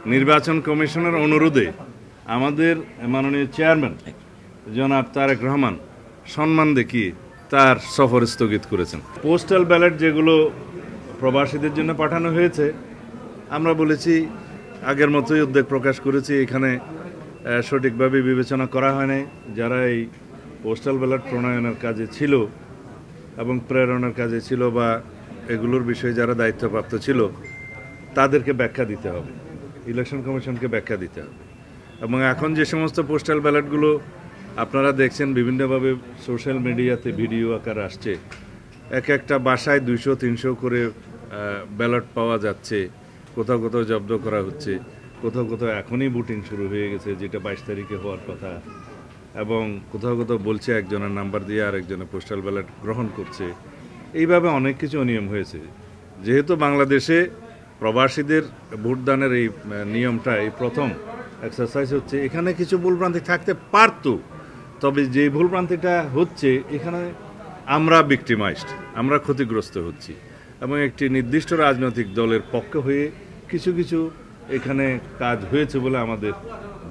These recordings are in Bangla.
নির্বাচন কমিশনের অনুরোধে আমাদের মাননীয় চেয়ারম্যান জনাব তারেক রহমান সম্মান দেখিয়ে তার সফর স্থগিত করেছেন। পোস্টাল ব্যালট যেগুলো প্রবাসীদের জন্য পাঠানো হয়েছে, আমরা বলেছি আগের মতোই উদ্বেগ প্রকাশ করেছি, এখানে সঠিকভাবে বিবেচনা করা হয় নাই। যারা এই পোস্টাল ব্যালট প্রণয়নের কাজে ছিল এবং প্রেরণের কাজে ছিল বা এগুলোর বিষয়ে যারা দায়িত্বপ্রাপ্ত ছিল তাদেরকে ব্যাখ্যা দিতে হবে, ইলেকশন কমিশনকে ব্যাখ্যা দিতে হবে। এবং এখন যে সমস্ত পোস্টাল ব্যালটগুলো আপনারা দেখছেন বিভিন্নভাবে সোশ্যাল মিডিয়াতে ভিডিও আকার আসছে, এক একটা বাসায় 200-300 করে ব্যালট পাওয়া যাচ্ছে, কোথাও কোথাও জব্দ করা হচ্ছে, কোথাও কোথাও এখনই ভোটিং শুরু হয়ে গেছে যেটা 22 তারিখে হওয়ার কথা, এবং কোথাও কোথাও বলছে একজনের নাম্বার দিয়ে আরেকজনের পোস্টাল ব্যালট গ্রহণ করছে। এইভাবে অনেক কিছু অনিয়ম হয়েছে। যেহেতু বাংলাদেশে প্রবাসীদের ভোটদানের এই নিয়মটা এই প্রথম এক্সারসাইজ হচ্ছে, এখানে কিছু ভুলভ্রান্তি থাকতে পারত, তবে যে ভুলভ্রান্তিটা হচ্ছে এখানে আমরা ভিক্টিমাইজড, আমরা ক্ষতিগ্রস্ত হচ্ছি এবং একটি নির্দিষ্ট রাজনৈতিক দলের পক্ষ হয়ে কিছু কিছু এখানে কাজ হয়েছে বলে আমাদের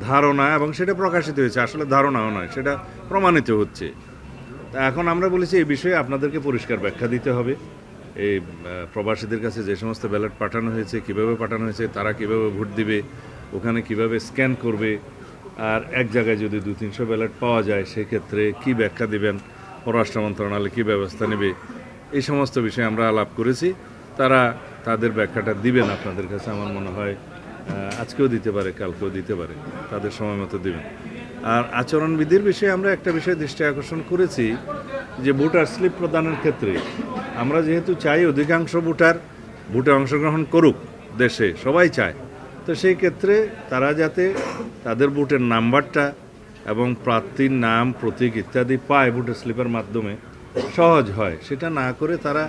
ধারণা, এবং সেটা প্রকাশিত হয়েছে, আসলে ধারণাও নয়, সেটা প্রমাণিত হচ্ছে। তা এখন আমরা বলেছি এই বিষয়ে আপনাদেরকে পরিষ্কার ব্যাখ্যা দিতে হবে। এই প্রবাসীদের কাছে যে সমস্ত ব্যালট পাঠানো হয়েছে, কিভাবে পাঠানো হয়েছে, তারা কিভাবে ভোট দিবে, ওখানে কিভাবে স্ক্যান করবে, আর এক জায়গায় যদি 200-300 ব্যালট পাওয়া যায় সেক্ষেত্রে কি ব্যাখ্যা দিবেন, পররাষ্ট্র মন্ত্রণালয় কী ব্যবস্থা নেবে, এই সমস্ত বিষয়ে আমরা আলাপ করেছি। তারা তাদের ব্যাখ্যাটা দিবেন আপনাদের কাছে, আমার মনে হয় আজকেও দিতে পারে, কালকেও দিতে পারে, তাদের সময় মতো দেবেন। আর আচরণবিধির বিষয়ে আমরা একটা বিষয় দৃষ্টি আকর্ষণ করেছি যে ভোটার স্লিপ প্রদানের ক্ষেত্রে আমরা যেহেতু চাই অধিকাংশ ভোটার ভোটে অংশগ্রহণ করুক, দেশে সবাই চায়, তো সেই ক্ষেত্রে তারা যাতে তাদের ভোটের নাম্বারটা এবং প্রার্থীর নাম, প্রতীক ইত্যাদি পায় ভোটার স্লিপের মাধ্যমে, সহজ হয়, সেটা না করে তারা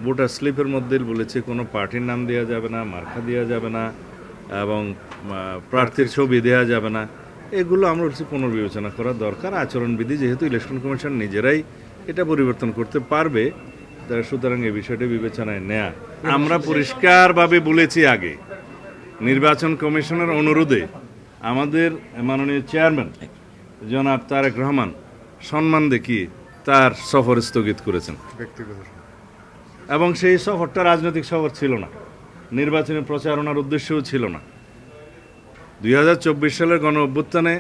ভোটার স্লিপের মধ্যে বলেছে কোনো পার্টির নাম দেওয়া যাবে না, মার্কা দেওয়া যাবে না এবং প্রার্থীর ছবি দেওয়া যাবে না। এগুলো আমরা হচ্ছে পুনর্বিবেচনা করা দরকার। আচরণবিধি যেহেতু ইলেকশন কমিশন নিজেরাই এটা পরিবর্তন করতে পারবে, সুতরাং এই বিষয়টা বিবেচনায় নেয়া। আমরা পরিষ্কারভাবে বলেছি আগে, নির্বাচন কমিশনের অনুরোধে আমাদের মাননীয় চেয়ারম্যান জনাব তারেক রহমান সম্মান দেখিয়ে তার সফর স্থগিত করেছেন এবং সেই সফরটা রাজনৈতিক সফর ছিল না, নির্বাচনী প্রচারণার উদ্দেশ্যও ছিল না। 2024 সালের গণ অভ্যুত্থানে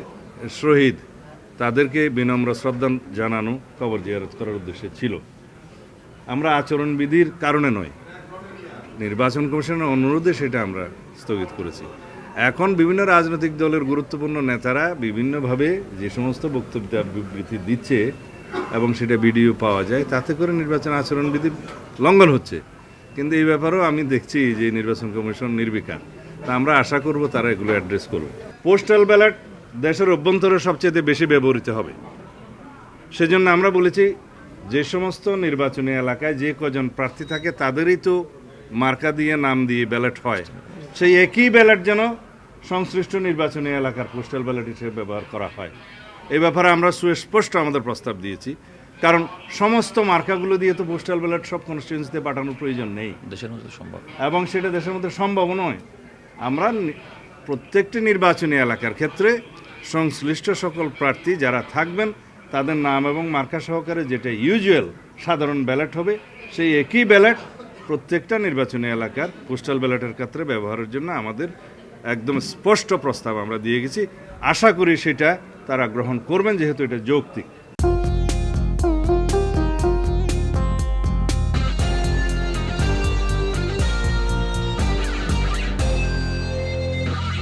শহীদ তাদেরকে বিনম্র শ্রদ্ধা জানানো, কবর জিয়ারত করার উদ্দেশ্যে ছিল। আমরা আচরণবিধির কারণে নয়, নির্বাচন কমিশনের অনুরোধে সেটা আমরা স্থগিত করেছি। এখন বিভিন্ন রাজনৈতিক দলের গুরুত্বপূর্ণ নেতারা বিভিন্নভাবে যে সমস্ত বক্তব্য বিবৃতি দিচ্ছে এবং সেটা ভিডিও পাওয়া যায়, তাতে করে নির্বাচন আচরণবিধি লঙ্ঘন হচ্ছে। কিন্তু এই ব্যাপারেও আমি দেখছি যে নির্বাচন কমিশন নির্বিকার। তা আমরা আশা করব তারা এগুলো অ্যাড্রেস করবে। পোস্টাল ব্যালট দেশের অভ্যন্তরে সবচেয়ে বেশি ব্যবহৃত হবে, সেজন্য আমরা বলেছি যে সমস্ত নির্বাচনী এলাকায় যে কজন প্রার্থী থাকে তাদেরই তো মার্কা দিয়ে নাম দিয়ে ব্যালট হয়, সেই একই ব্যালট যেন সংশ্লিষ্ট নির্বাচনী এলাকার পোস্টাল ব্যালট হিসেবে ব্যবহার করা হয়। এই ব্যাপারে আমরা সুস্পষ্ট আমাদের প্রস্তাব দিয়েছি, কারণ সমস্ত মার্কাগুলো দিয়ে তো পোস্টাল ব্যালট সব কনস্টিটিউয়েন্সিতে পাঠানোর প্রয়োজন নেই, দেশের মধ্যে সম্ভব, এবং সেটা দেশের মধ্যে সম্ভব নয়। আমরা প্রত্যেকটি নির্বাচনী এলাকার ক্ষেত্রে সংশ্লিষ্ট সকল প্রার্থী যারা থাকবেন তাদের নাম এবং মার্কা সহকারে যেটা ইউজুয়াল সাধারণ ব্যালট হবে, সেই একই ব্যালট প্রত্যেকটা নির্বাচনী এলাকার পোস্টাল ব্যালটের ক্ষেত্রে ব্যবহারের জন্য আমাদের একদম স্পষ্ট প্রস্তাব আমরা দিয়ে গেছি। আশা করি সেটা তারা গ্রহণ করবেন, যেহেতু এটা যৌক্তিক।